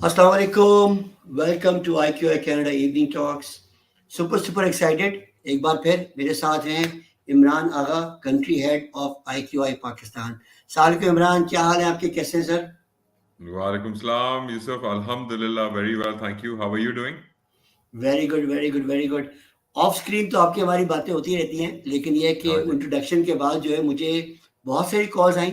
Assalamu alaikum. Welcome to IQI Canada Evening Talks. Super excited. एक बार फिर मेरे साथ हैं Imran Agha, country head of IQI Pakistan. साल के इमरान, क्या हाल है आपके, कैसे हैं sir? Walaikum salam, Yusuf. Alhamdulillah, very well, thank you. How are you doing? Very good. Of screen तो आपकी हमारी बातें होती रहती हैं, लेकिन ये है कि हाँ जी। इंट्रोडक्शन के बाद जो है मुझे बहुत सारी कॉल्स आई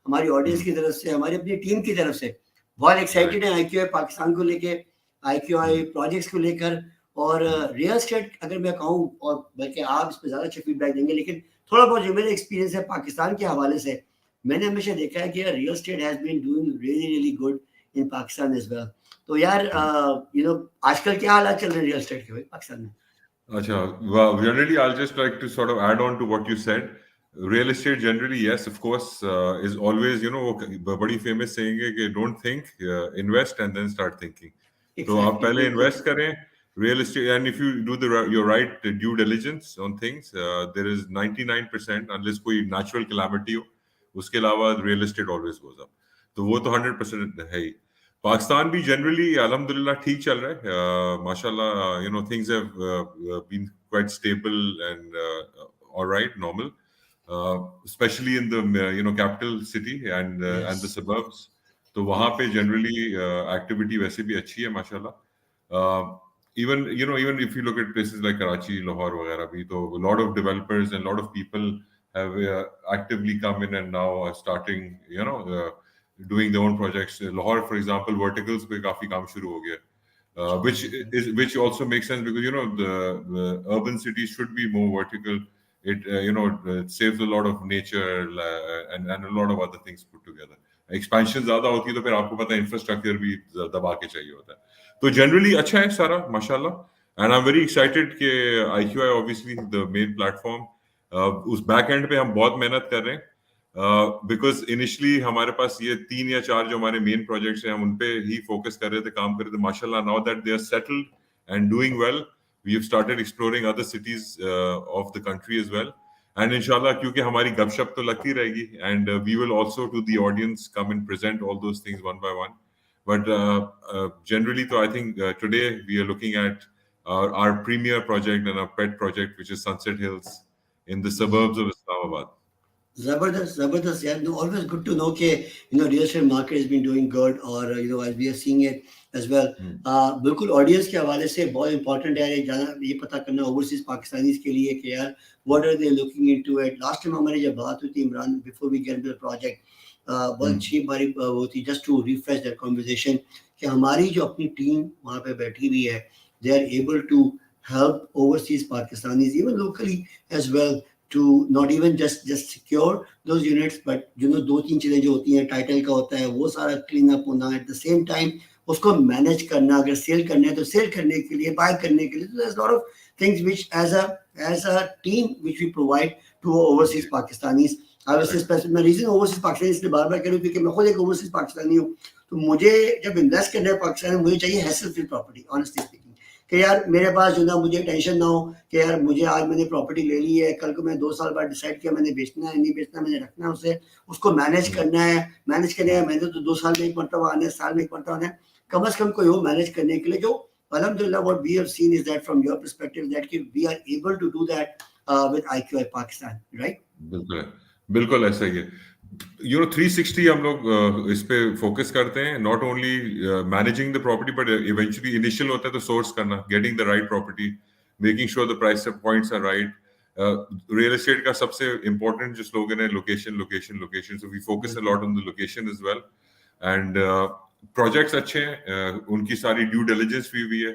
हमारी ऑडियंस हम्म, की तरफ से, हमारी अपनी टीम की तरफ से. बहुत right. एक्साइटेड है IQI पाकिस्तान को लेके, IQI हम्म, प्रोजेक्ट्स को लेकर. और हम्म, रियल एस्टेट अगर मैं कहूँ, और बल्कि आप इस पर ज़्यादा अच्छा फीडबैक देंगे, लेकिन थोड़ा बहुत जो मेरा एक्सपीरियंस है पाकिस्तान के हवाले से, मैंने हमेशा देखा है कि real estate has been doing really good in Pakistan as well. तो यार हम्म. आजकल क्या हालात चल रहे हैं रियल एस्टेट के भाई पाकिस्तान में? Well, generally, I'll just like to sort of add on to what you said. Real estate, generally, yes, of course, is always, वो बड़ी famous saying है कि don't think, invest and then start thinking. तो आप exactly, पहले बिल्कुल. invest करें, real estate, and if you do your right due diligence on things, there is 99%, unless कोई natural calamity हो, उसके अलावा real estate always goes up. तो वो तो 100% है ही. पाकिस्तान भी जनरली अल्हम्दुलिल्लाह ठीक चल रहा है, माशाल्लाह, things have been quite stable and all right, normal, especially in the capital city and the yes. suburbs. तो वहाँ पे जनरली एक्टिविटी वैसे भी अच्छी है माशाल्लाह. Even if you look at places like Karachi, Lahore वगैरह भी, तो a lot of developers and a lot of people have actively come in and now are starting doing their own projects. Lahore, for example, verticals पे काफी काम शुरू हो गया, which also makes sense because the urban cities should be more vertical. It saves a lot of nature and a lot of other things put together. Expansion ज्यादा होती है तो फिर आपको पता है इंफ्रास्ट्रक्चर भी दबा के चाहिए होता है. तो जनरली अच्छा है सारा माशाल्लाह. And I am very excited कि IQI obviously the main platform, उस बैक एंड पे हम बहुत मेहनत कर रहे हैं. बिकॉज इनिशियली हमारे पास ये 3 या 4 जो हमारे मेन प्रोजेक्ट्स हैं, हम उन पे ही फोकस कर रहे थे, काम कर रहे थे. माशाल्लाह, now that they are settled and doing well, we have started exploring other cities of the country as well. And इंशाल्लाह, क्योंकि हमारी गपशप तो लगती रहेगी, and we will also to the audience come and present all those things one by one. But generally, though, I think today we are looking at our premier project and our pet project, which is Sunset Hills in the suburbs of Islamabad. जबरदस्त यार. No, always good to know कि real estate market has been doing good, और as we are seeing it as well. Hmm. बिल्कुल audience के हवाले से बहुत important है ये जाना, ये पता करना ओवरसीज पाकिस्तानीज के लिए कि यार what are they looking into it. Last time हमारी जब बात हुई थी Imran, before we get into the project, बहुत Hmm. अच्छी हमारी वो थी, just to refresh that conversation, कि हमारी जो अपनी टीम वहाँ पे बैठी हुई है, they are able to help overseas Pakistanis, even locally as well, to not even just secure those units, but दो तीन चीजें जो होती हैं, टाइटल का होता है, वो सारा क्लीन अप होना, एट द सेम टाइम उसको मैनेज करना, अगर सेल करना है तो सेल करने के लिए, बाय करने के लिए. तो there's a lot of things which as a team which we provide to overseas Pakistanis. अब इससे स्पेसिफिक मैं रीजन ओवरसीज पाकिस्तानी इसलिए बार बार कह रहा हूँ क्योंकि मैं खुद एक ओवरसीज पाकिस्तानी हूँ. तो मुझे जब इन्वेस्ट करना है पाकिस्तान में, मुझे चाहिए hassle free property, honestly speaking, कि यार मेरे पास जो ना मुझे टेंशन ना हो कि यार मुझे आज मैंने प्रॉपर्टी ले ली है, कल को मैं 2 साल बाद डिसाइड किया मैंने बेचना है नहीं बेचना, मैंने रखना है उसे, उसको मैनेज Hmm. करना है. मैनेज करने है, मैंने तो 2 साल में एक मरतबा आना है, साल में एक मरतबा आना है, कम से कम कोई हो मैनेज करने के लिए. जो अलहमदुलिल्लाह what we have seen is that from your perspective that कि we are able to do that with IQI Pakistan, right? बिल्कुल है, बिल्कुल ऐसा ही है. 360 हम लोग इस पे फोकस करते हैं. Not only managing the property, but eventually initial होता है तो सोर्स करना, getting the right property, making sure the price points are right. Real estate का सबसे इम्पोर्टेंट जो स्लोगन है, location location location. So we focus a बिल्कुल. Lot on the location as well. And projects अच्छे हैं, उनकी सारी ड्यू डिलिजेंस भी हुई है.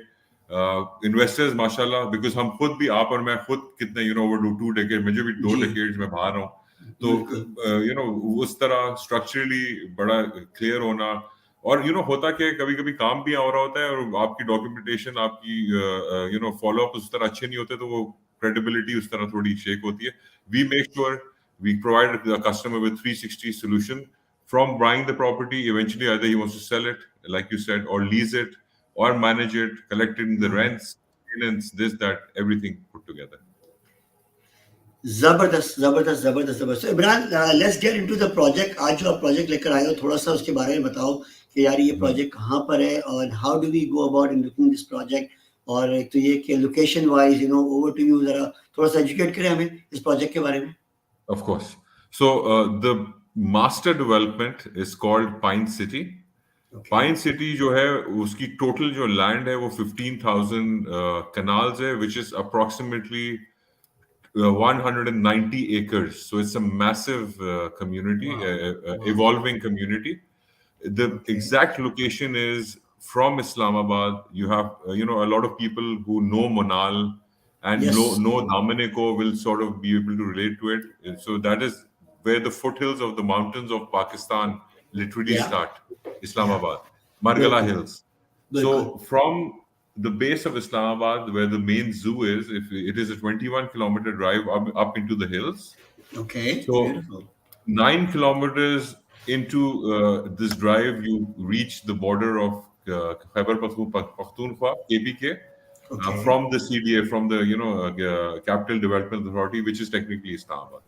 इन्वेस्टर्स माशाल्लाह, बिकॉज हम खुद भी, आप और मैं खुद कितने ओवर 2 डेकेड, मुझे भी दो जी, डेकेड्स में बाहर हूँ. तो बिल्कुल. उस तरह स्ट्रक्चरली बड़ा क्लियर होना. और होता क्या है, कभी कभी काम भी हो रहा होता है और आपकी डॉक्यूमेंटेशन, आपकी फॉलो अप उस तरह अच्छे नहीं होते, तो वो क्रेडिबिलिटी उस तरह थोड़ी शेक होती है. We make sure we provide the customer with 360 solution from buying the property. Eventually, either he wants to sell it, like you said, or lease it, or manage it, collecting the rents, tenants, this, that, everything put together. जबरदस्त जबरदस्त जबरदस्त जबरदस्त। So, Imran, let's get into the project. आज जो आप project लेकर आए हो, थोड़ा सा उसके बारे में बताओ कि यार ये प्रोजेक्ट कहाँ पर है और how do we go about in looking this project. और एक तो ये कि location wise, over to you, जरा थोड़ा सा एजुकेट करें हमें इस प्रोजेक्ट के बारे में। Of course. So the master development is called Pine City. Okay. Pine city जो है उसकी टोटल जो लैंड है वो 15,000 canals है, which is approximately 190 acres. So it's a massive community, वाह वाह। evolving community. The okay. exact location is from Islamabad. You have, a lot of people who know Monal and yes. know Damaneko will sort of be able to relate to it. And so that is where the foothills of the mountains of Pakistan literally या start. या Islamabad, Margala बिल्कुल Hills. So बिल्कुल। from the base of Islamabad, where the main zoo is, if it is a 21-kilometer drive up into the hills. Okay. So beautiful. 9 kilometers into this drive, you reach the border of Khyber Pakhtunkhwa, KPK, okay. from the CDA, from the Capital Development Authority, which is technically Islamabad.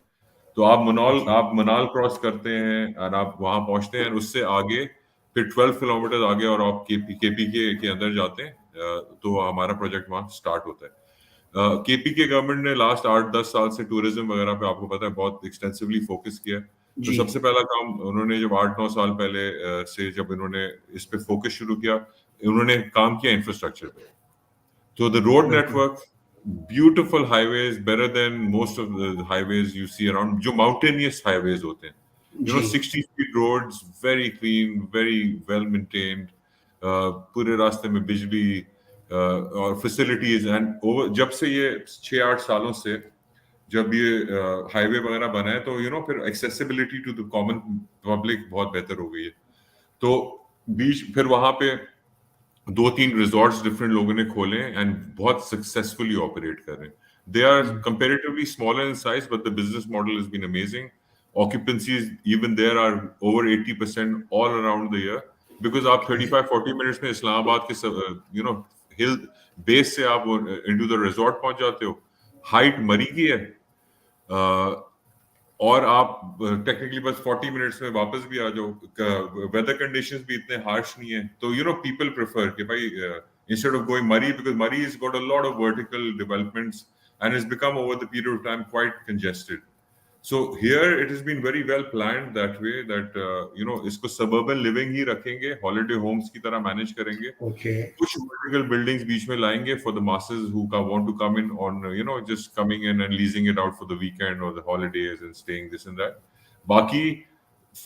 तो okay. आप मनाल cross करते हैं और आप वहां पहुंचते हैं, उससे आगे फिर 12 किलोमीटर आगे और आप केपी के अंदर जाते हैं, तो हमारा प्रोजेक्ट वहां स्टार्ट होता है। केपी के गवर्नमेंट ने लास्ट 8-10 साल से टूरिज्म वगैरह पे, आपको पता है, बहुत एक्सटेंसिवली फोकस किया है। तो जी। सबसे पहला काम उन्होंने जब 8-9 साल पहले से जब इन्होंने इस पे फोकस शुरू किया, उन्होंने काम किया इंफ्रास्ट्रक्चर पे। So the road बिल्कुल। network, beautiful highways, better than most of the highways you see around, जो mountainous highways होते हैं. जी। 60 feet roads, very clean, very well maintained. पूरे रास्ते में बिजली और facilities, and over जब से ये 6-8 सालों से जब ये हाईवे वगैरह बना है, तो फिर accessibility to the common public बहुत बेहतर हो गई है। तो बीच फिर वहां पे 2-3 रिजॉर्ट्स डिफरेंट लोगों ने खोले एंड बहुत सक्सेसफुली ऑपरेट कर रहे हैं। They are comparatively smaller in size, but the business model has been amazing. Occupancies even there are over 80% all around the year, because आप 35-40 मिनट्स में इस्लामाबाद के हिल बेस से आप इनटू द रिजॉर्ट पहुंच जाते हो. हाइट मरी की है, और आप टेक्निकली बस 40 मिनट्स में वापस भी आ जाओ. वेदर कंडीशंस भी इतने हार्श नहीं है, तो पीपल प्रेफर कि भाई instead of going Murray, because Murray has got a lot of vertical developments and has become over the period of time quite congested. So here it has been very well planned that way that इसको suburban living ही रखेंगे, holiday homes की तरह manage करेंगे. Okay. कुछ vertical buildings बीच में लाएंगे for the masses who want to come in on just coming in and leasing it out for the weekend or the holidays and staying this and that. बाकी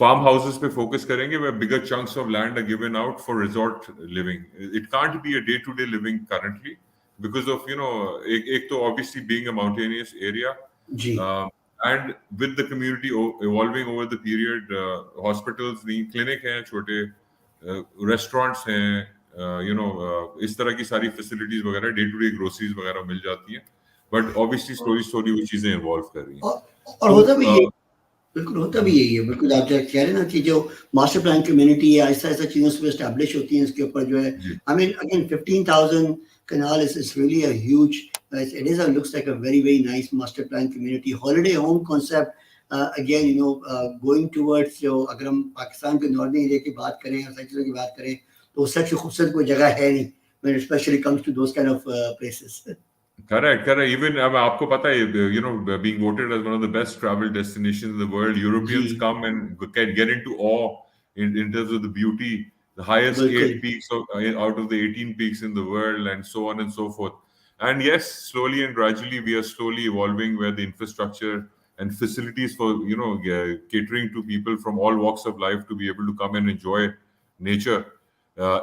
farm houses पे focus करेंगे where bigger chunks of land are given out for resort living. It can't be a day-to-day living currently because of एक तो obviously being a mountainous area. Ji. And with the community evolving over the period, hospitals नहीं, clinic हैं छोटे, restaurants हैं, इस तरह की सारी facilities वगैरह, day to day groceries वगैरह मिल जाती हैं. But obviously slowly वो चीजें evolve कर रही हैं. और तो होता भी यही, बिल्कुल होता भी यही है। बिल्कुल आप जो कह रहे हैं ना कि जो मास्टर प्लान कम्युनिटी है, ऐसा ऐसा चीज़ों से एस्टेब्लिश होती हैं, इसके ऊपर जो है, जी, I mean again 15,000 canal is really a huge, it is a looks like a very nice master plan community holiday home concept. Again going towards, जो अगर हम पाकिस्तान के नॉर्दर्न एरिया की बात करें और सारी चीज़ों की बात करें, तो सच खूबसूरत कोई जगह है नहीं when it especially comes to those kind of places. correct. Even अब आपको पता है, being voted as one of the best travel destinations in the world, Europeans ji come and get into awe in terms of the beauty, the highest 8 बिल्कुल। peaks out of the 18 peaks in the world, and so on and so forth. And yes, slowly and gradually, we are slowly evolving where the infrastructure and facilities for catering to people from all walks of life to be able to come and enjoy nature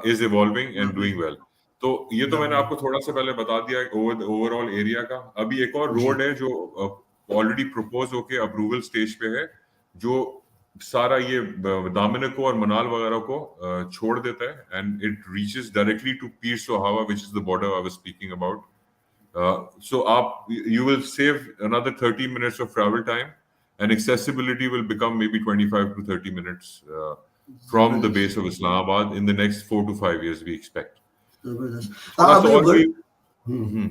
is evolving and doing well. तो ये तो मैंने आपको थोड़ा सा पहले बता दिया ओवरऑल एरिया का. अभी एक और जी रोड है जो ऑलरेडी प्रपोज होके अप्रूवल स्टेज पे है, जो सारा ये दामनको और मनाल वगैरह को छोड़ देता है, and it reaches directly to Pir Sohawa, which is the border I was speaking about. So you will save another 30 minutes of travel time, and accessibility will become maybe 25 to 30 minutes from the जबरदस्त base of Islamabad in the next 4 to 5 years, we expect. जबरदस्त। थोड़ा सा मुझे और भी हम्म।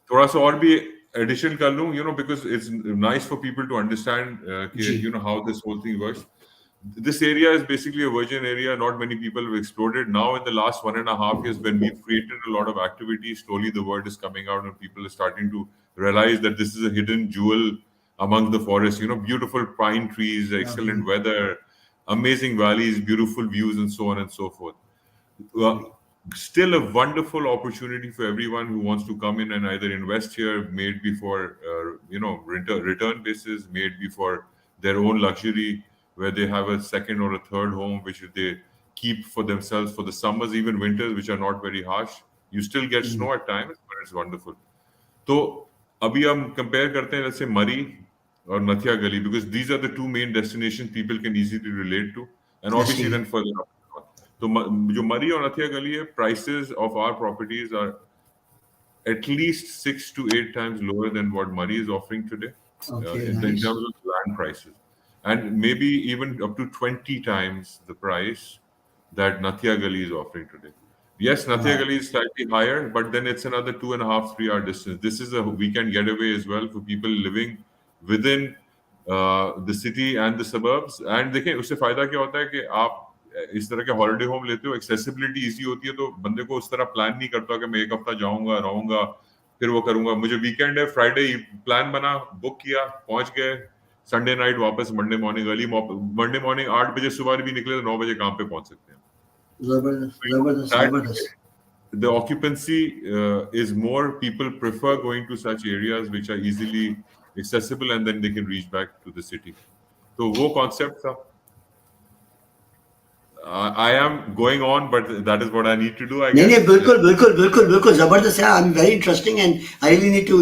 थोड़ा सा और भी addition कर लूं, because it's nice for people to understand ji how this whole thing works. This area is basically a virgin area. Not many people have explored it. Now, in the last 1.5 years, when we've created a lot of activity, slowly the word is coming out and people are starting to realize that this is a hidden jewel among the forest. Beautiful pine trees, excellent lovely weather, amazing valleys, beautiful views, and so on and so forth. uh, lovely Still a wonderful opportunity for everyone who wants to come in and either invest here, made before return basis, made before their own luxury, where they have a second or a third home which they keep for themselves for the summers, even winters, which are not very harsh. You still get hmm, snow at times, but it's wonderful. तो अभी हम compare करते हैं जैसे मरी और नथिया गली, because these are the two main destinations people can easily relate to, and obviously ऐसे then further up. तो जो मरी और नथिया गली है, prices of our properties are at least 6 to 8 times lower than what Murray is offering today, okay in nice terms of land prices, and maybe even up to 20 times the price that Nathia Gali is offering today. Yes, Nathia wow Gali is slightly higher, but then it's another 2.5, 3 hour distance. This is a weekend getaway as well for people living within the city and the suburbs. And देखिए उससे फायदा क्या होता है कि आप इस तरह के हॉलिडे होम लेते हो, एक्सेसिबिलिटी इजी होती है, तो बंदे को उस तरह प्लान नहीं करता कि मैं एक हफ्ता जाऊंगा, रहूंगा, फिर वो करूंगा। मुझे वीकेंड है, फ्राइडे प्लान बना, बुक किया, पहुंच गए, संडे नाइट वापस, Monday morning early, Monday morning 8 बजे सुबह भी निकले तो 9 बजे काम पे पहुंच सकते हैं। जबरदस्त जबरदस्त That जबरदस्त the occupancy is more, people prefer going to such areas which are easily accessible and then they can reach back to the city. तो वो कॉन्सेप्ट था। I am going on, but that is what I need to do, I नहीं नहीं guess. बिल्कुल बिल्कुल बिल्कुल बिल्कुल जबरदस्त है I am very interesting and I really need to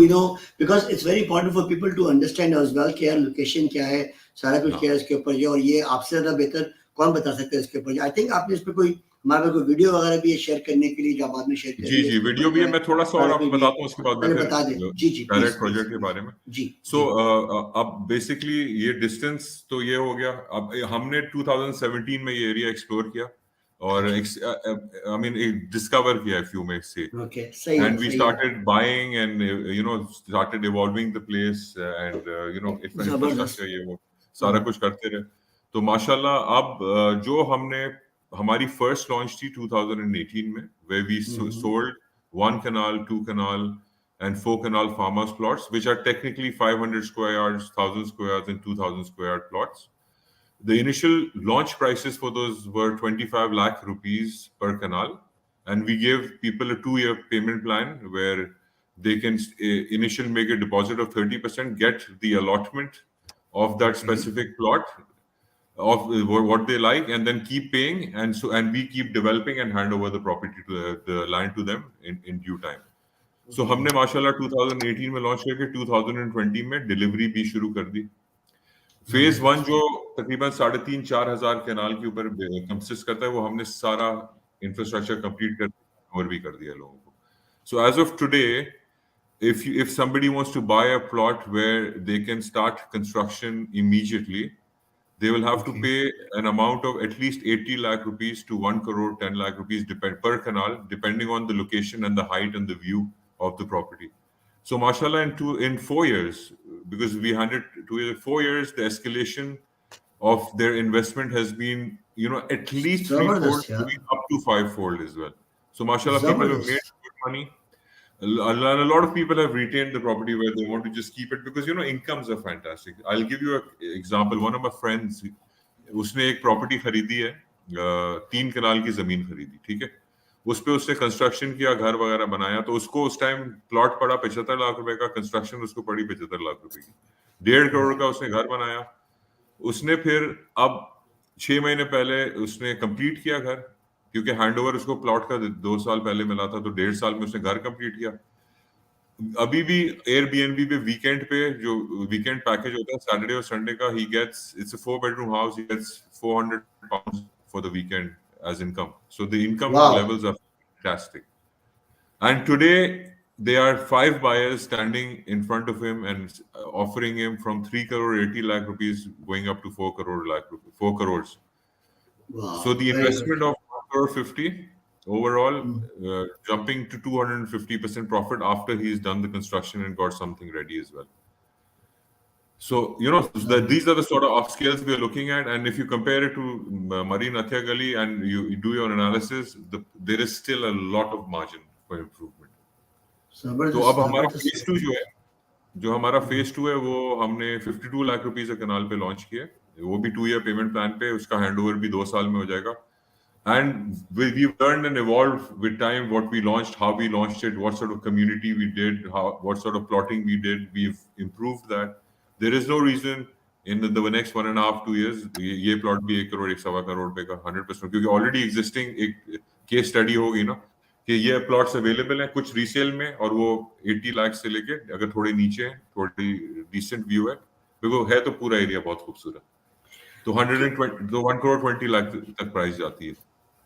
because it's very important for people to understand as well कि यार लोकेशन क्या है सारा कुछ हाँ क्या है इसके ऊपर ये और ये आपसे ज़्यादा बेहतर कौन बता सकता है इसके ऊपर आई थिंक आपने इस पर कोई हमारे पास कोई वीडियो वगैरह भी है शेयर करने के लिए जो आप बाद में शेयर जी करेंगे जी, इसके ऊपर वीडियो भी जो है, है मैं थोड़ा सा और सारा आपको कोई भी है बताता हूँ उसके बाद में पहले फिर बता दें जी प्लीज डायरेक्ट प्लीज प्रोजेक्ट के प्लीज बारे में। जी सो जी अब बेसिकली ये डिस्टेंस तो ये हो गया। अब हमने 2017 में ये एरिया एक्सप्लोर किया और अच्छा आई मीन डिस्कवर किया फ्यू में से, ओके सही है and we सही है started buying and started evolving the place, and जबरदस्त infrastructure ये वो सारा कुछ करते रहे। तो माशाल्लाह अब जो हमने हमारी फर्स्ट लॉन्च थी 2018 में, where we sold 1 canal, 2 canal, and 4 canal farmers plots, which are technically 500 square yards, 1,000 square yards, and 2,000 square yard plots. The initial launch prices for those were 25 lakh rupees per canal, and we gave people a 2-year payment plan where they can initially make a deposit of 30%, get the allotment of that okay specific plot of what they like, and then keep paying, and we keep developing and hand over the property to the land to them in due time. So okay हमने माशाल्लाह 2018 में launch करके 2020 में delivery भी शुरू कर दी। Phase 1 जबरदस्त जो तकरीबन 3,500-4,000 कैनाल के ऊपर कंसिस्ट करता है, वो हमने सारा इंफ्रास्ट्रक्चर कंप्लीट कर और भी कर दिया लोगों को। So as of today, if somebody wants to buy a plot where they can start construction immediately, they will have to okay pay an amount of at least 80 lakh rupees to 1 crore 10 lakh rupees per canal, depending on the location and the height and the view of the property. So mashallah, in 4 years, because we handed 2 years, 4 years, the escalation of their investment has been, at least threefold, जबरदस्त यार maybe up to fivefold as well. So mashallah, people have made जबरदस्त good money. A lot of people have retained the property where they want to just keep it because incomes are fantastic. I'll give you an example. One of my friends, उसने एक property खरीदी है, 3 कनाल की जमीन खरीदी, ठीक है। उस पे उसने कंस्ट्रक्शन किया, घर वगैरह बनाया, तो उसको उस टाइम प्लॉट पड़ा 75 लाख रुपए का, कंस्ट्रक्शन उसको पड़ी 75 लाख रुपए की, 1.5 करोड़ का उसने घर बनाया। उसने फिर अब 6 महीने पहले उसने कंप्लीट किया घर, क्योंकि हैंडओवर उसको प्लॉट का 2 साल पहले मिला था, तो 1.5 साल में उसने घर कंप्लीट किया। अभी भी एयरबीएनबी पे वीकेंड पे जो वीकेंड पैकेज होता है सैटरडे और संडे का, he gets, it's a 4 bedroom house, he gets 400 pounds for the weekend as income. So the income wow levels are fantastic. And today there are 5 buyers standing in front of him and offering him from 3 crore 80 lakh rupees going up to 4 crore 4 crores. Wow So the very good investment of 1 crore 50 overall, jumping to 250% profit after he's done the construction and got something ready as well. So, these are the sort of upscales we are looking at. And if you compare it to Marine Athia Gali and you do your analysis, there is still a lot of margin for improvement. तो अब हमारा phase 2 जो हमारा phase 2 है वो हमने 52 lakh rupees कनाल पे launch किया, वो भी 2 year पेमेंट प्लान पे, उसका हैंडओवर भी 2 साल में हो जाएगा. And we've learned and evolved with time what we launched, how we launched it, what sort of community we did, what sort of plotting we did. We've improved that. There is no reason in the next 1.5 2 years ये plot भी 1 करोड़ 1.25 करोड़ रुपए का 100%, क्योंकि already existing एक case study होगी ना कि ये plots available हैं कुछ resale में, और वो 80 लाख से लेके अगर थोड़े नीचे हैं, थोड़ी decent view है, क्योंकि है तो पूरा एरिया बहुत खूबसूरत, तो 1 करोड़ 20 लाख तक प्राइस जाती है.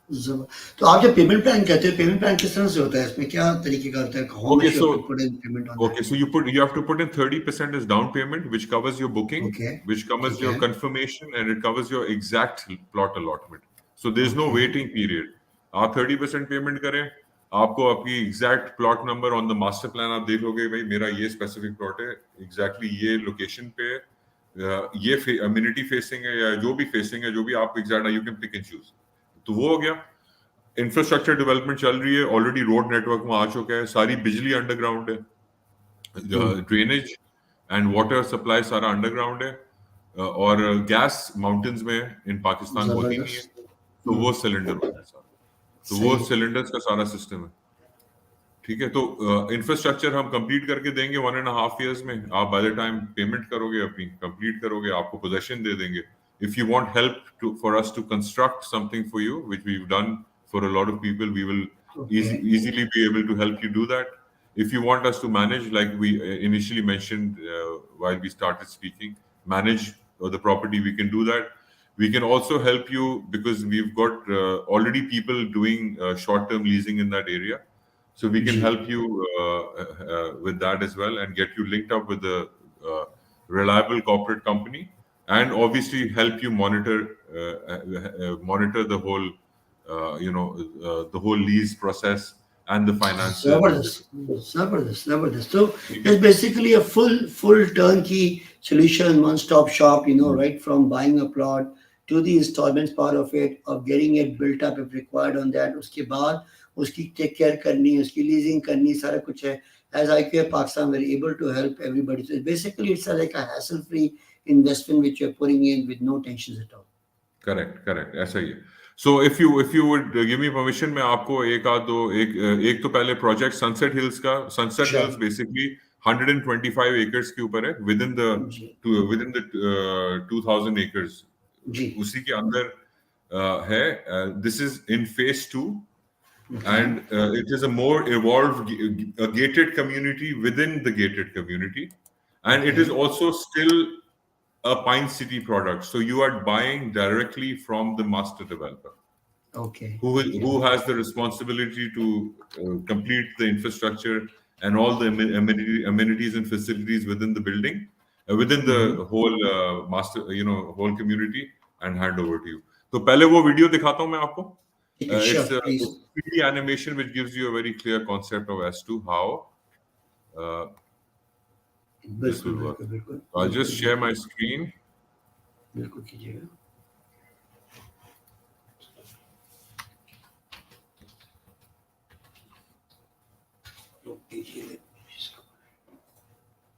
तो आप जब पेमेंट प्लान कहते हैं, पेमेंट प्लान किस तरह से होता है, इसमें क्या तरीके का होता है? How much you have to put in payment on that? So you have to put in 30% as down payment, which covers your booking, which covers your confirmation, and it covers your exact plot allotment. So there's no waiting period. आप 30% payment करें, आपको आपकी exact plot number on the master plan आप देखोगे, भाई मेरा ये specific plot है, exactly ये location पे है, ये amenity facing है या जो भी facing है, जो भी आप exact, you can pick and choose. तो वो हो गया. इंफ्रास्ट्रक्चर डेवलपमेंट चल रही है, ऑलरेडी रोड नेटवर्क में आ चुका है, सारी बिजली अंडरग्राउंड है, ड्रेनेज एंड वाटर सप्लाई सारा अंडरग्राउंड है, और गैस माउंटेन्स में इन पाकिस्तान होती नहीं है, तो वो सिलेंडर है सारा, तो वो सिलेंडर्स का सारा सिस्टम है. ठीक है, तो इंफ्रास्ट्रक्चर हम कंप्लीट करके देंगे 1.5 years में. आप बाय द टाइम पेमेंट करोगे, अपनी कंप्लीट करोगे, आपको पोजेशन दे देंगे. If you want help for us to construct something for you, which we've done for a lot of people, we will easily be able to help you do that. If you want us to manage, like we initially mentioned while we started speaking, manage the property, we can do that. We can also help you because we've got already people doing short-term leasing in that area. So we can help you with that as well and get you linked up with a reliable corporate company. And obviously help you monitor the whole, the whole lease process and the finances. Zabardast. So it's basically a full turnkey solution, one-stop shop. Right from buying a plot to the installments part of it, of getting it built up if required on that. उसके बाद उसकी take care करनी, उसकी leasing करनी, सारा कुछ है. As IQI Pakistan, we're able to help everybody. So basically, it's like a hassle-free investment which you're putting in with no tensions at all. Correct. ऐसा ही है. So if you would give me permission, मैं आपको एक तो पहले project Sunset Hills का. Sunset Hills basically 125 acres के ऊपर है, within the 2000 acres. उसी के अंदर है. This is in phase 2. And it is a more evolved, a gated community within the gated community, and it is also still a Pine City product. So you are buying directly from the master developer, who has the responsibility to complete the infrastructure and all the amenities and facilities within the building, within the whole master, whole community, and hand over to you. तो पहले वो video दिखाता हूँ मैं आपको. It's a 3D animation which gives you a very clear concept of as to how this will work. I'll just share my screen.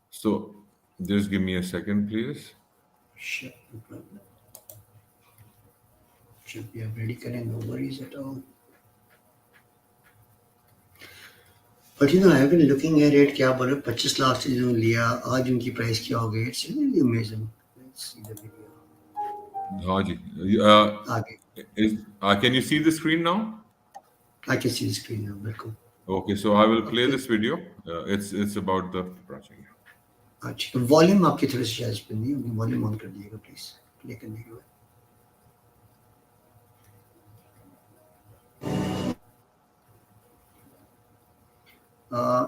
So just give me a second, please. Sure, no problem. Should be ready, no worries at all. But I've been looking at it. क्या बोले 25 लाख से जो लिया, आज उनकी price क्या हो गई? It's really amazing. Let's see the video. हाँ जी. Can you see the screen now? I can see the screen now. बिल्कुल. Okay, so I will play this video. It's about the project. अच्छा, volume आपकी थोड़ी सी शायद पे नहीं होगी. Volume on कर दीजिएगा प्लीज. प्ले करने के बाद.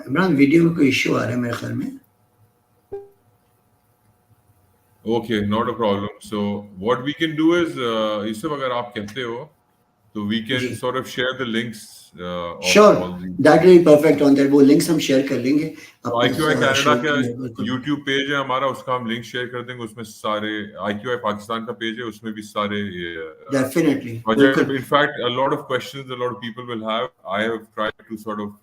इमरान, वीडियो में कोई इश्यू आ रहा है मेरे ख्याल में. Okay, not a problem. So what we can do is, Yousaf, अगर आप कहते हो, तो So we can जी sort of share the links of sure all the that will be perfect on that, वो लिंक्स हम शेयर कर लेंगे अपने IQI कनाडा शो का में बिल्कुल। YouTube पेज है हमारा, उसका हम लिंक शेयर कर देंगे। उसमें सारे IQI पाकिस्तान का पेज है, उसमें भी सारे डेफिनेटली project. बिल्कुल। In fact, a lot of questions a lot of people will have. I have tried to sort of,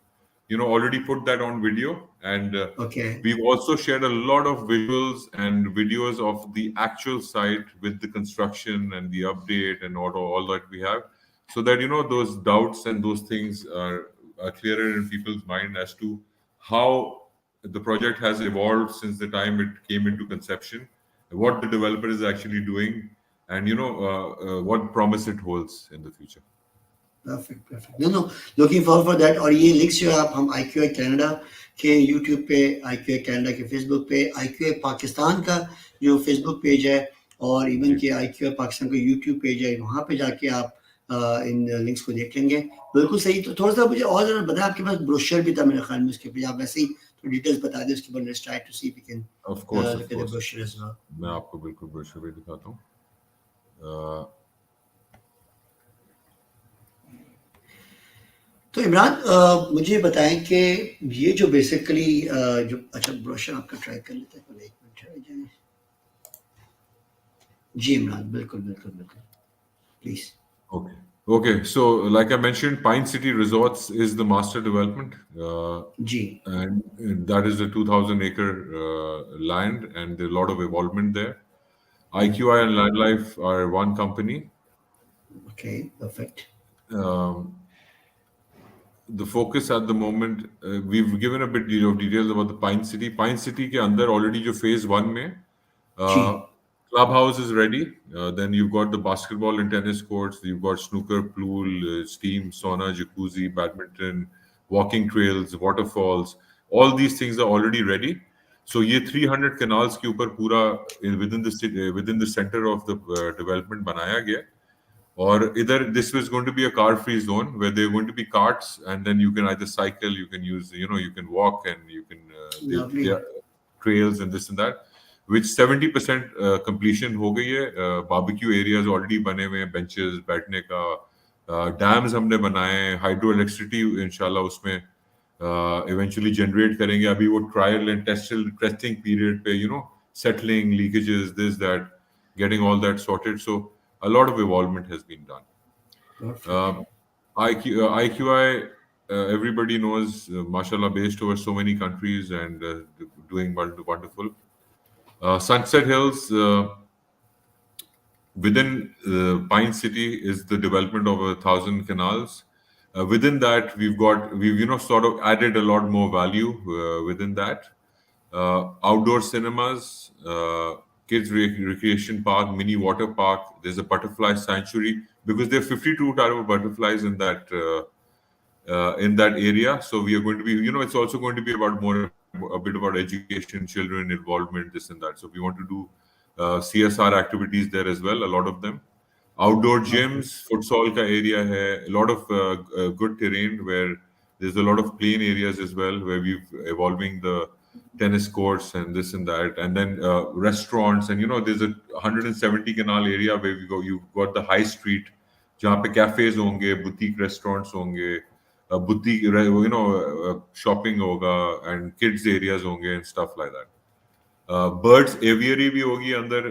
already put that on video, and okay we've also shared a lot of visuals and videos of the actual site with the construction and the update and all that we have, so that those doubts and those things are clearer in people's mind as to how the project has evolved since the time it came into conception, what the developer is actually doing, and what promise it holds in the future. Perfect perfect, no no, looking forward for that. और ये links जो है आप हम IQI Canada के YouTube पे, IQI Canada के Facebook पे, IQI पाकिस्तान का जो फेसबुक पेज है, और इवन जी के IQI पाकिस्तान का यूट्यूब पेज है, वहाँ पे जाके आप इन लिंक्स को देख लेंगे। बिल्कुल सही। तो थोड़ा सा मुझे और ज़रा बताएं, आपके पास ब्रोशर भी था मेरे ख्याल में उसके पे, आप वैसे ही तो डिटेल्स बता दें उसके बाद, let's try to see if we can of course look at the brochure as well. मैं आपको बिल्कुल ब्रोशर भी दिखाता हूँ। तो इमरान मुझे बताएं कि ये जो बेसिकली जो, अच्छा ब्रोशर आपका ट्राई कर लेते हैं, पहले एक मिनट ठहर जाए। जी इमरान, बिल्कुल बिल्कुल बिल्कुल, please. Okay, so like I mentioned, Pine City Resorts is the master development, जी and that is a 2,000-acre land, and there's a lot of involvement there. IQI and Landlife are one company. Okay perfect. Um, the focus at the moment, we've given a bit of details about the Pine City. Pine City के अंदर already जो phase 1 में जी clubhouse is ready. Then you've got the basketball and tennis courts. You've got snooker, pool, steam, sauna, jacuzzi, badminton, walking trails, waterfalls. All these things are already ready. So ये 300 canals के ऊपर पूरा within the city, within the center of the development बनाया गया है। Or either this was going to be a car-free zone where there are going to be carts, and then you can either cycle, you can use, you can walk, and you can lovely. there are trails and this and that. Which 70% completion हो गई है। Barbecue areas already बने हुए हैं, benches बैठने का, dams हमने बनाए हैं, hydro electricity इंशाल्लाह उसमें eventually generate करेंगे। अभी वो trial and testing period पे, settling leakages, this that, getting all that sorted. So a lot of involvement has been done. IQI, everybody knows, mashallah, based over so many countries and doing wonderful. Sunset Hills, within Pine City, is the development of 1,000 canals. Within that, we've sort of added a lot more value within that. Outdoor cinemas, kids recreation park, mini water park. There's a butterfly sanctuary because there are 52 type of butterflies in that area. So we are going to be, it's also going to be about a bit about education, children involvement, this and that. So we want to do CSR activities there as well, a lot of them. Outdoor gyms, futsal ka area hai, a lot of good terrain where there's a lot of plain areas as well, where we've evolving the tennis courts and this and that, and then restaurants, and there's a 170 canal area where you've got the high street, जहाँ पे cafes होंगे, boutique restaurants होंगे, boutique, shopping होगा, and kids areas होंगे and stuff like that. Birds aviary भी होगी अंदर,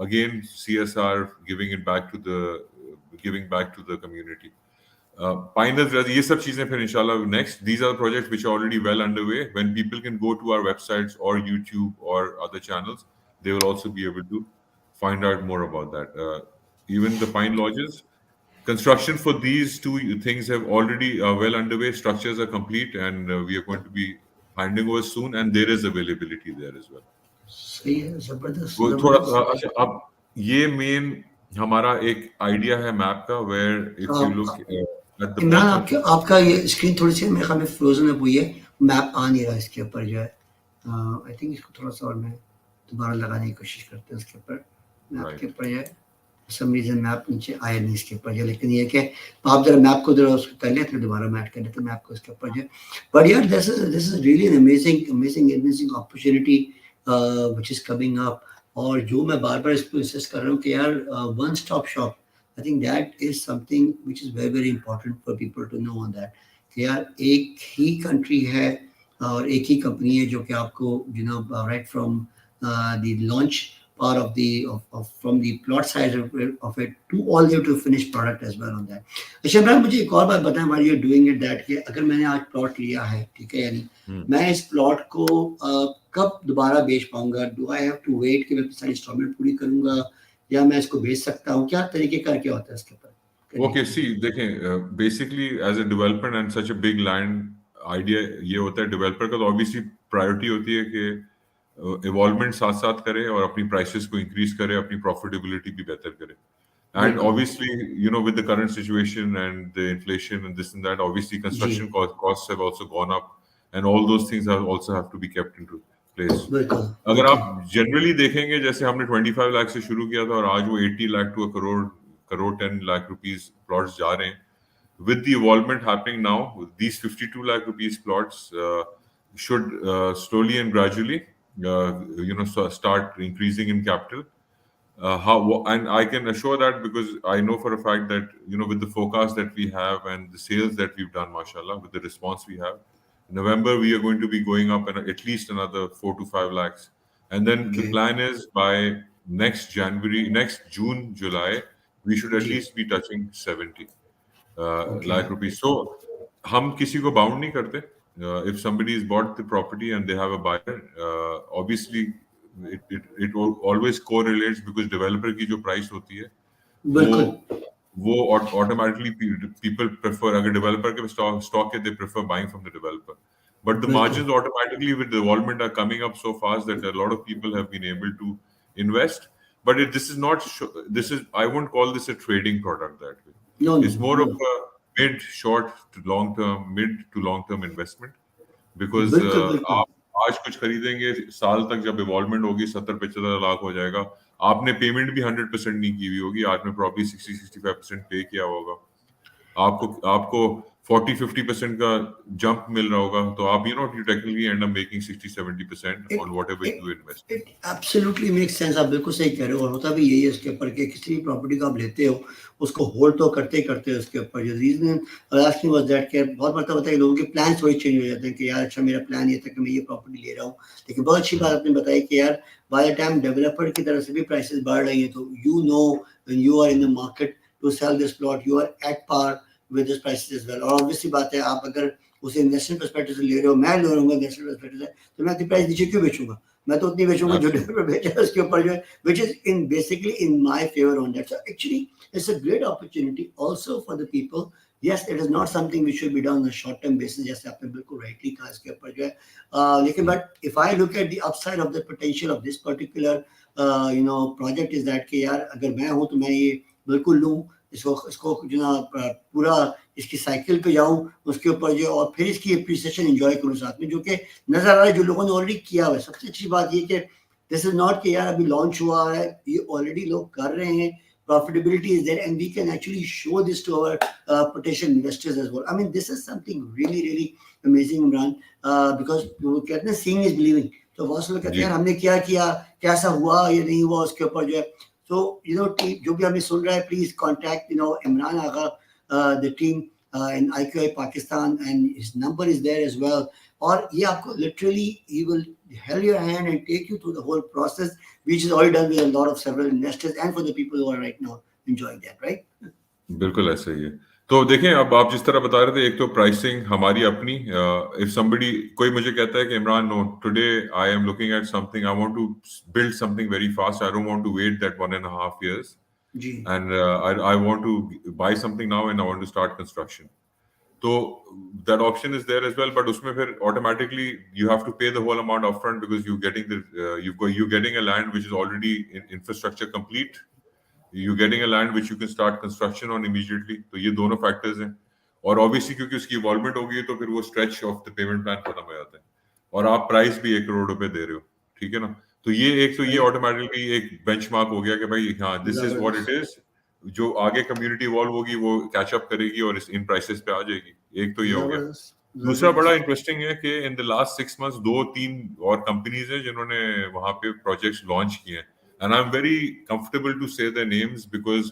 again CSR, giving back to the community. Pine Hills, ये सब चीजें फिर इंशाल्लाह next. These are the projects which are already well underway. When people can go to our websites or YouTube or other channels, they will also be able to find out more about that. Even the Pine Lodges, construction for these two things have already well underway. Structures are complete, and we are going to be handing over soon, and there is availability there as well. सही है, जबरदस्त वो थोड़ा जबरदस्त। अच्छा, अब ये main हमारा एक आइडिया है मैप का, where if you look at the Imran, bottom. आपका ये स्क्रीन थोड़ी सी मेरे ख्याल में फ्रोजन है, हुई है, मैप आ नहीं रहा इसके ऊपर जो है। आई थिंक इसको थोड़ा सा और मैं दोबारा लगाने की कोशिश करते हैं इसके ऊपर, मैप के ऊपर जो है सम रीजन मैप नीचे आया नहीं इसके ऊपर जो, लेकिन ये कि आप जरा मैप को जरा उसको कर लेते हैं, दोबारा मैप कर लेते हैं मैप को इसके ऊपर जो। बट यार this is really an amazing opportunity which is coming up. और जो मैं बार बार इसको इंसिस्ट कर रहा हूँ कि यार one stop shop I think that is something which is very very important for people to know on that कि यार एक ही कंट्री है और एक ही कंपनी है जो कि आपको right from the launch part of the of from the plot size of it to all the way to finished product as well on that. अच्छा इमरान मुझे एक और बात बताएं while you're doing it that कि अगर मैंने आज प्लॉट लिया है ठीक है यानी मैं इस प्लॉट को कब दोबारा बेच पाऊंगा do I have to wait कि मैं सारी इंस्टॉलमेंट पूरी करूंगा या मैं इसको बेच सकता हूँ क्या तरीके का क्या होता है इसके ऊपर ओके सी देखें basically as a developer and such a big land idea ये होता है डेवलपर का तो ऑब्वियसली प्रायोरिटी होती है कि इवॉल्वमेंट साथ साथ करे और अपनी प्राइसेस को इंक्रीज करे अपनी प्रॉफिटेबिलिटी भी बेहतर करे and obviously with the current situation and the inflation and this and that obviously construction costs have also gone up and all those things also have to be kept into place अगर आप generally देखेंगे जैसे हमने 25 लाख से शुरू किया था और आज वो 80 lakh to a crore 10 lakh rupees plots जा रहे हैं with the evolvement happening now these 52 lakh rupees plots should slowly and gradually start increasing in capital and I can assure that because I know for a fact that with the forecast that we have and the sales that we've done, mashallah, with the response we have, November we are going to be going up at least another 4 to 5 lakhs, and then the plan is by next June, July, we should at least be touching 70 lakh rupees. So, हम किसी को bound नहीं करते. If somebody has bought the property and they have a buyer, obviously. It always correlates because developer की जो price होती है वो automatically people prefer अगर developer के stock है they prefer buying from the developer but the margins automatically with the development are coming up so fast that a lot of people have been able to invest but this is I won't call this a trading product that way it's more of a mid to long term investment because आप आज कुछ खरीदेंगे साल तक जब involvement होगी 70-75 लाख हो जाएगा आपने पेमेंट भी 100% नहीं की हुई होगी आपने प्रॉब्ली 60-65% पे किया होगा आपको 40-50% का जंप मिल रहा होगा तो आप you technically end up making 60-70% on whatever you invest. It absolutely makes sense. आप बिल्कुल सही कह रहे हो और होता भी यही है इसके ऊपर कि किसी भी प्रॉपर्टी को आप लेते हो उसको होल्ड तो करते ही करते हो उसके ऊपर जो रीजन आस्किंग वाज दैट कि बहुत मतलब होता है लोगों के प्लान थोड़ी चेंज हो जाते हैं कि यार अच्छा मेरा प्लान ये था कि मैं ये प्रॉपर्टी ले रहा हूँ लेकिन बहुत अच्छी बात आपने बताई कि यार बाय द टाइम डेवलपर की तरफ से भी प्राइसेस बढ़ रही हैं तो when you are in the market to sell this plot you are at par with this prices as well और ऑब्वियसली बात है आप अगर उसे इन्वेस्टमेंट पर्सपेक्टिव से ले रहे हो मैं ले रहूंगा इन्वेस्टमेंट पर्सपेक्टिव से तो मैं अपनी प्राइस नीचे क्यों बेचूंगा मैं तो उतनी बेचूंगा जो डेवलपर बेचा है उसके ऊपर जो है which is basically in my favor on that so actually it's a great opportunity also for the people yes it is not something which should be done on a short term basis जैसे आपने बिल्कुल rightly कहा इसके ऊपर जो है लेकिन but if I look at the upside of the potential of this particular project is that कि यार अगर मैं हूँ तो मैं ये बिल्कुल लूँ इसको पूरा इसकी साइकिल पे जाऊं उसके ऊपर जो और फिर इसकी एप्रिसिएशन एंजॉय करूं साथ में जो कि नजर आ रहा है जो लोगों ने ऑलरेडी किया हुआ है सबसे अच्छी बात ये कि दिस इज नॉट कि यार अभी लॉन्च हुआ है ये ऑलरेडी लोग कर रहे हैं profitability is there and we can actually show this to our potential investors as well. I mean this is something really amazing Imran because वो कहते हैं seeing is believing तो बहुत से लोग कहते हैं यार हमने क्या किया कैसा हुआ ये नहीं हुआ उसके ऊपर जो है so जो भी हमें सुन रहा है please contact Imran Agha the team in IQI Pakistan and his number is there as well और ये आपको literally he will held your hand and take you through the whole process which is already done with a lot of several investors and for the people who are right now enjoying that right बिल्कुल ऐसा ही है तो देखें अब आप जिस तरह बता रहे थे एक तो प्राइसिंग हमारी अपनी इफ समबडी कोई मुझे कहता है कि Imran no today I am looking at something I want to build something very fast I don't want to wait that 1.5 years and I want to buy something now and I want to start construction so that option is there as well but उसमें फिर automatically you have to pay the whole amount upfront because you're getting a land which is already in infrastructure complete you're getting a land which you can start construction on immediately तो ये दोनों factors हैं और obviously क्योंकि उसकी involvement होगी तो फिर वो stretch of the payment plan खत्म हो जाता है और आप प्राइस भी 1 करोड़ रुपए दे रहे हो ठीक है ना तो ये ऑटोमेटिकली एक बेंचमार्क हो गया कि भाई हाँ this is what it is जो आगे कम्युनिटी इवॉल्व होगी वो कैच अप करेगी और इन प्राइसेस पे आ जाएगी एक तो ये हो गया दूसरा बड़ा इंटरेस्टिंग है कि इन द लास्ट 6 months 2-3 और कंपनीज हैं जिन्होंने वहां पे प्रोजेक्ट्स लॉन्च किए हैं and I'm very comfortable to say their names because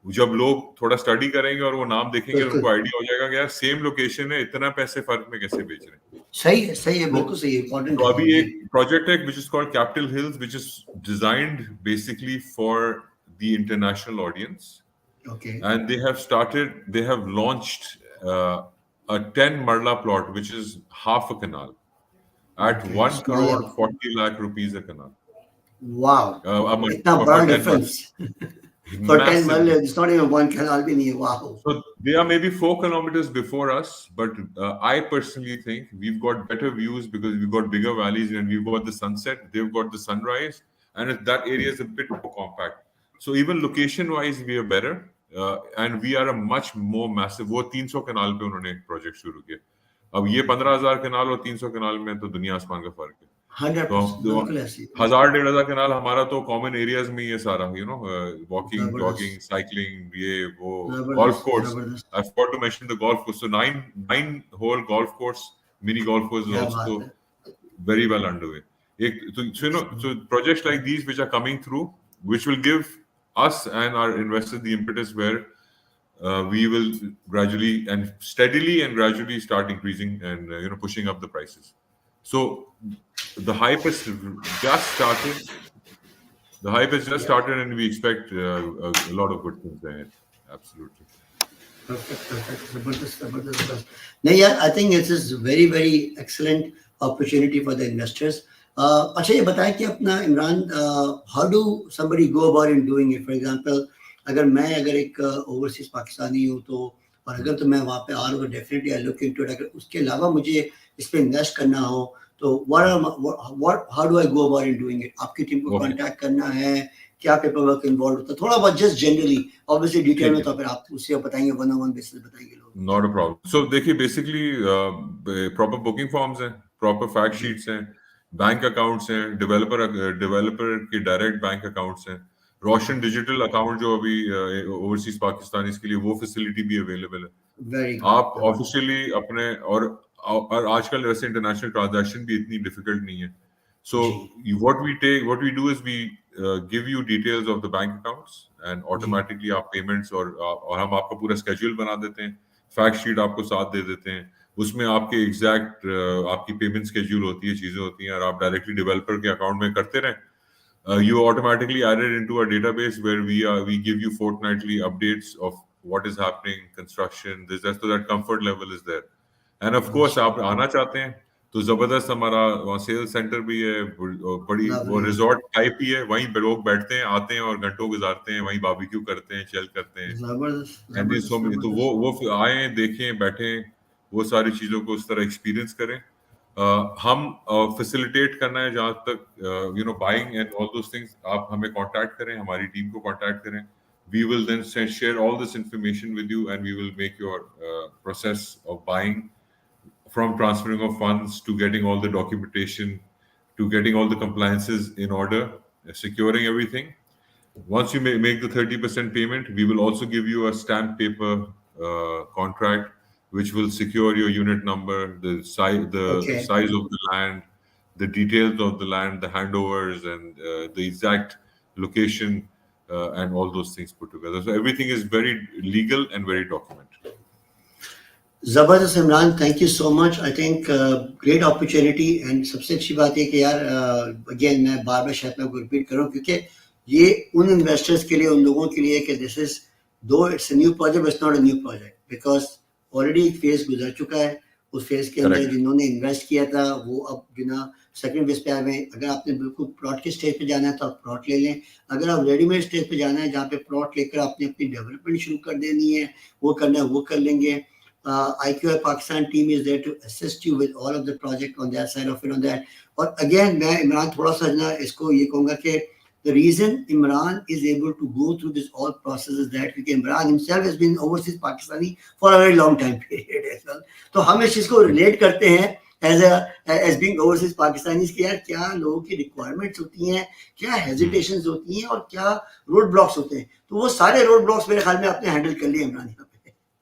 जब लोग थोड़ा स्टडी करेंगे और वो नाम देखेंगे बिल्कुल उनको आइडिया हो जाएगा कि यार सेम लोकेशन है, इतना पैसे फर्क में कैसे बेच रहे हैं। सही है तो बिल्कुल सही है, इम्पोर्टेंट तो है अभी ये जी। एक प्रोजेक्ट है which is called Capitol Hills, which is designed basically for the international audience, okay and they have launched a 10 marla plot, which is half a canal, at okay 1 crore smaller 40 lakh rupees a canal, wow, a month इतना for बड़ा 10 marla. Difference for 10 Massive mile, difference. It's not even 1 canal भी नहीं है, wow. So they are maybe 4 kilometers before us, but I personally think we've got better views because we've got bigger valleys and we've got the sunset, they've got the sunrise, and that area is a bit more compact. So even location-wise, we are better, and we are a much more massive. वो 300 कनाल पे उन्होंने एक project शुरू किया. अब ये 15,000 कनाल और 300 कनाल में तो दुनिया आसमान का फर्क है. 100% तो बिल्कुल ऐसी 1000-1500 कनाल हमारा तो कॉमन एरियाज में ही है सारा, वॉकिंग, जॉगिंग, जबरदस्त साइकिलिंग, ये वो गोल्फ जबरदस्त कोर्स. जबरदस्त, I forgot to mention the golf course. So nine whole golf course, mini golf course is क्या also बात है। very well underway. So projects like these which are coming through, which will give us and our investors the impetus where we will gradually and steadily and gradually start increasing and pushing up the prices. So the hype has just started. The hype has just started, and we expect a lot of good things ahead. Absolutely. Perfect जबरदस्त जबरदस्त जबरदस्त। नहीं यार, I think it is very very excellent opportunity for the investors. अच्छा ये बताएं कि अपना Imran, how do somebody go about in doing it? For example अगर एक ओवरसीज पाकिस्तानी हूँ तो, और अगर तो मैं वहाँ पे आ रहा हूँ, definitely I look into it. अगर उसके अलावा मुझे इस पे इन्वेस्ट करना हो तो what how do I go about in doing it? आपकी टीम को Okay. कांटेक्ट करना है, क्या पेपर वर्क इन्वॉल्व होता है, थोड़ा बहुत जस्ट जनरली, ऑब्वियसली डिटेल में ठीक तो है. फिर आप उससे बताएंगे, वन ऑन वन बेसिस बताएंगे लोग। Not a problem. So देखिए बेसिकली प्रॉपर बुकिंग फॉर्म्स हैं, प्रॉपर फैक्ट जी शीट्स हैं, बैंक अकाउंट्स हैं, डेवलपर के डायरेक्ट बैंक अकाउंट्स हैं, रोशन ओके डिजिटल अकाउंट जो अभी ओवरसीज पाकिस्तानीज के लिए वो फैसिलिटी भी अवेलेबल है. वेरी गुड आप ऑफिशियली अपने और आजकल वैसे इंटरनेशनल ट्रांजैक्शन भी इतनी डिफिकल्ट नहीं है. So ji what we do is we give you details of the bank accounts and ji automatically आप payments और हम आपका पूरा schedule बना देते हैं, फैक्ट शीट आपको साथ दे देते हैं, उसमें आपके एग्जैक्ट आपकी पेमेंट स्केड्यूल होती है, चीजें होती हैं, और आप डायरेक्टली डेवलपर के अकाउंट में करते रहें. You automatically added into a database where we give you fortnightly updates of what is happening, construction, this that, so that comfort level is there. And of course आप आना चाहते हैं तो जबरदस्त हमारा वहाँ सेल्स सेंटर भी है, बड़ी वो लवली रिजॉर्ट टाइप ही है, वहीं पे लोग बैठते हैं, आते हैं और घंटों गुजारते हैं, वहीं बारबेक्यू करते हैं, चिल करते हैं. जबरदस्त एंड सो जबरदस्त तो जबरदस्त वो आए, देखें, बैठें, वो सारी चीज़ों को उस तरह एक्सपीरियंस करें. हम फैसिलिटेट करना है जहाँ तक buying and all those things, आप हमें कांटेक्ट करें, हमारी टीम को कांटेक्ट करें. We will then share all this information with you, and we will make your process of buying, from transferring of funds to getting all the documentation to getting all the compliances in order, securing everything. Once you make the 30% payment, we will also give you a stamp paper contract, which will secure your unit number, the okay size of the land, the details of the land, the handovers, and the exact location, and all those things put together. So everything is very legal and very documented. जबरदस्त Imran, thank you so much. I think great opportunity, and सबसे अच्छी बात है कि यार again मैं बार बार शायद मैं रिपीट करूँ, क्योंकि ये उन इन्वेस्टर्स के लिए, उन लोगों के लिए कि दिस इज, दो it's a new project, it's not a new project, because already एक फेज गुजर चुका है। उस फेज के अंदर Correct. जिन्होंने इन्वेस्ट किया था वो अब बिना सेकंड फेज पे आ गए। अगर आपने बिल्कुल प्लॉट के स्टेज पे जाना है तो आप प्लॉट ले लें, अगर आप रेडीमेड स्टेज पे जाना है जहाँ पे प्लॉट लेकर आपने अपनी डेवलपमेंट शुरू कर देनी है, वो करना है वो कर लेंगे। IQI Pakistan team is there to assist you with all of the project on their side of it on that. और again मैं इमरान थोड़ा सा ना इसको ये कहूँगा कि the reason Imran is able to go through this all process is that because Imran himself has been overseas Pakistani for a very long time period as well. तो हम इस चीज़ को relate करते हैं as being overseas Pakistanis कि यार क्या लोगों की requirements होती हैं, क्या hesitations होती हैं और क्या road blocks होते हैं। तो वो सारे road blocks मेरे ख्याल में आपने handle कर लिए इमरान यहाँ पे।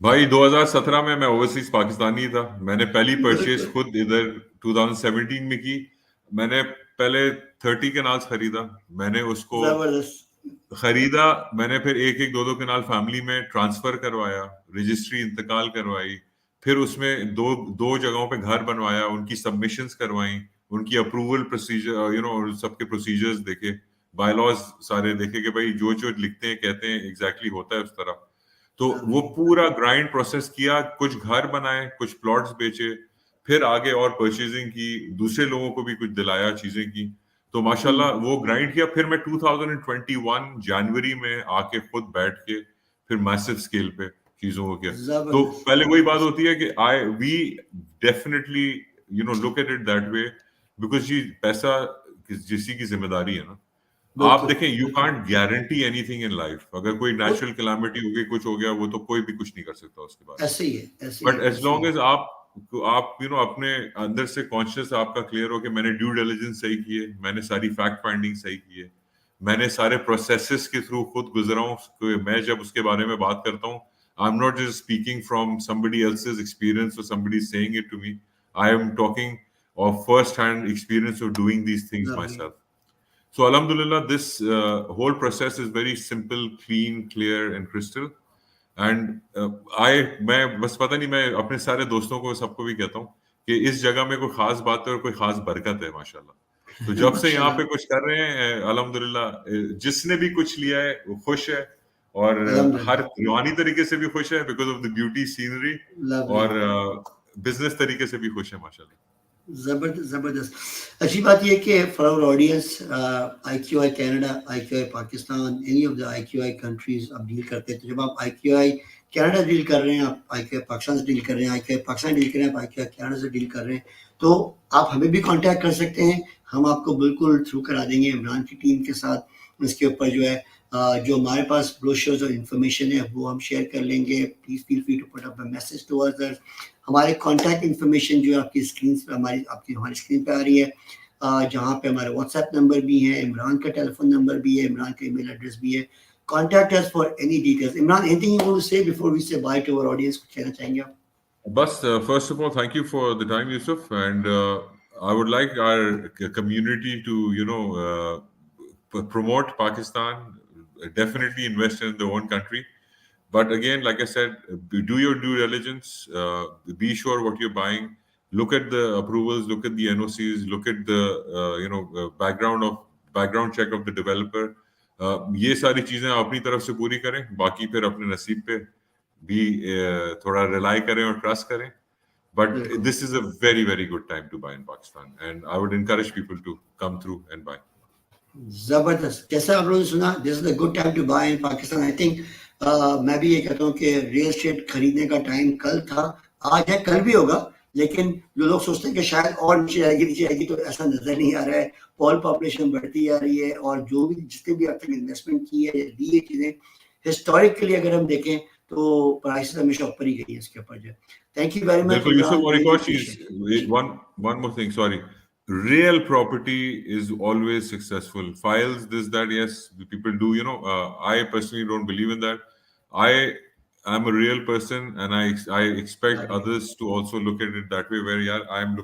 भाई 2017 में मैं ओवरसीज पाकिस्तानी था. मैंने पहली परचेज खुद इधर 2017 में की. मैंने पहले 30 कनाल्स खरीदा. मैंने उसको जबरदस्त खरीदा मैंने, फिर एक एक दो दो कनाल फैमिली में ट्रांसफर करवाया, रजिस्ट्री इंतकाल करवाई, फिर उसमें दो दो जगहों पे घर बनवाया, उनकी सबमिशंस करवाई, उनकी अप्रूवल प्रोसीजर सबके प्रोसीजर्स देखे, बायलॉज सारे देखे कि भाई जो जो लिखते हैं कहते हैं एग्जैक्टली होता है उस तरह। तो वो पूरा ग्राइंड प्रोसेस किया, कुछ घर बनाए, कुछ प्लॉट्स बेचे, फिर आगे और परचेजिंग की, दूसरे लोगों को भी कुछ दिलाया, चीजें की। तो माशाल्लाह वो ग्राइंड किया। फिर मैं 2021 जनवरी में आके खुद बैठ के फिर मैसिव स्केल पे चीजों को किया। तो पहले वही बात होती है कि we definitely look at it that way, because ये पैसा किसी की जिम्मेदारी है ना। आप देखें, you can't guarantee anything in life. अगर कोई नेचुरल कैलामिटी हो गई, कुछ हो गया, वो तो कोई भी कुछ नहीं कर सकता उसके बाद। ऐसे ही है, बट एज लॉन्ग एज आप अपने अंदर से कॉन्शियस आपका क्लियर हो कि मैंने ड्यू डिलिजेंस सही की है, मैंने सारी फैक्ट फाइंडिंग सही की है, मैंने सारे प्रोसेसेस के थ्रू खुद गुजरा हूँ। मैं जब उसके बारे में बात करता हूँ, I am not just speaking from somebody else's experience और somebody saying it to me, I am talking of first hand experience of doing these things myself. So Alhamdulillah, this whole process is very simple, clean, clear and crystal. And मैं बस पता नहीं, मैं अपने सारे दोस्तों को सबको भी कहता हूँ कि इस जगह में कोई खास बात है और कोई खास बरकत है माशाल्लाह। तो जब से यहाँ पे कुछ कर रहे हैं अल्हम्दुलिल्लाह, जिसने भी कुछ लिया है वो खुश है, और हर रूहानी तरीके से भी खुश है because of the beauty scenery, और बिजनेस तरीके से भी खुश है माशाल्लाह। जबरदस्त जबरदस्त। अच्छी बात यह कि for our audience, IQI Canada, IQI Pakistan, any of the IQI countries आप डील करते हैं, तो जब आप IQI कैनेडा डील कर रहे हैं, आप IQI पाकिस्तान से डील कर रहे हैं, IQI पाकिस्तान डील कर रहे हैं, आप IQI कैनेडा से डील कर रहे हैं, तो आप हमें भी कांटेक्ट कर सकते हैं। हम आपको बिल्कुल थ्रू करा देंगे इमरान की टीम के साथ। इसके ऊपर जो है जो हमारे पास ब्रोशर्स और इन्फॉर्मेशन है वो हम शेयर कर लेंगे। Please feel free to put up a message towards us. हमारे कॉन्टैक्ट इन्फॉर्मेशन जो है आपकी स्क्रीन पे, हमारी स्क्रीन पे आ रही है, जहाँ पे हमारे व्हाट्सएप नंबर भी है, इमरान का टेलीफोन नंबर भी है, इमरान का ईमेल एड्रेस भी है। Contact us for any details. Imran, anything you want to say before we say bye to our audience? कुछ कहना चाहेंगे आप? बस first of all, thank you for the time, Yousaf, and I would like our community to promote Pakistan, definitely invest in their own country. But again, like I said, do your due diligence, be sure what you're buying, look at the approvals, look at the NOCs, look at the background check of the developer. ये सारी चीजें अपनी तरफ से पूरी करें, बाकी फिर अपने नसीब पे भी थोड़ा रिलाई करें और ट्रस्ट करें। But this is a very, very good time to buy in Pakistan, and I would encourage people to come through and buy. जबरदस्त। जैसा आप लोगों ने सुना, this is a good time to buy in Pakistan. I think मैं भी ये कहता हूँ कि रियल एस्टेट खरीदने का टाइम कल था, आज है, कल भी होगा। लेकिन जो लोग सोचते हैं कि शायद और नीचे आएगी, तो ऐसा नजर नहीं आ रहा है। ऑल पॉपुलेशन बढ़ती जा रही है, और जो भी जितने भी अब तक इन्वेस्टमेंट की है, दी ये चीजें हिस्टोरिकली अगर हम देखें तो प्राइसेस हमेशा ऊपर ही गई है इसके ऊपर जो। Thank you very much. और एक और चीज, one more thing, sorry. Real property is always successful. Files, this, that, yes, people do, I personally don't believe in that. I am a real person, and I expect others to also look at it that way, where yeah, I'm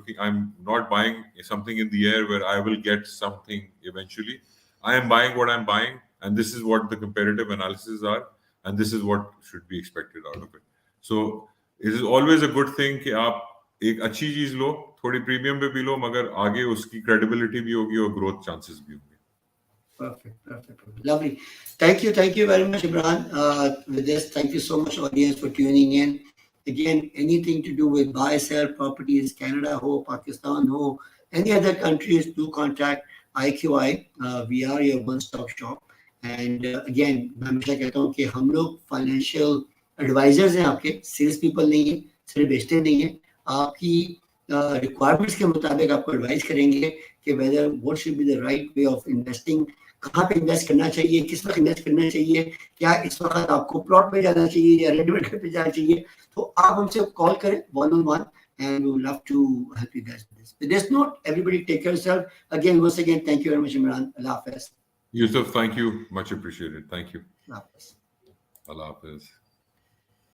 not buying something in the air where I will get something eventually. I am buying what I'm buying, and this is what the comparative analysis are, and this is what should be expected out of it. So it is always a good thing कि आप एक अच्छी चीज लो, थोड़ी premium पे भी लो, मगर आगे उसकी क्रेडिबिलिटी भी होगी और ग्रोथ चांसेस भी होंगे। Perfect. Lovely. Thank you very much, Imran. With this, thank you so much, audience, for tuning in. Again, anything to do with buy, sell properties, Canada ho, Pakistan ho, any other countries, do contact IQI. We are your one-stop shop. And again, मैं हमेशा कहता हूँ कि हम लोग financial advisers हैं, आपके sales people नहीं है, सिर्फ बेचते नहीं है। आपकी रिक्वायरमेंट्स के मुताबिक आपको एडवाइस करेंगे कि whether what should be the right way of investing, कहाँ पे इन्वेस्ट करना चाहिए, किस वक्त इन्वेस्ट करना चाहिए, क्या इस वक्त आपको प्लॉट पे जाना चाहिए या रेडीमेड घर पे जाना चाहिए। तो आप हमसे कॉल करें one-on-one, and we would love to help you guys with this. With this note, everybody take care of yourself. Once again, thank you very much, Imran. Allah Hafiz. Yousaf, thank you. Much appreciated. Thank you. Allah Hafiz. Allah Hafiz.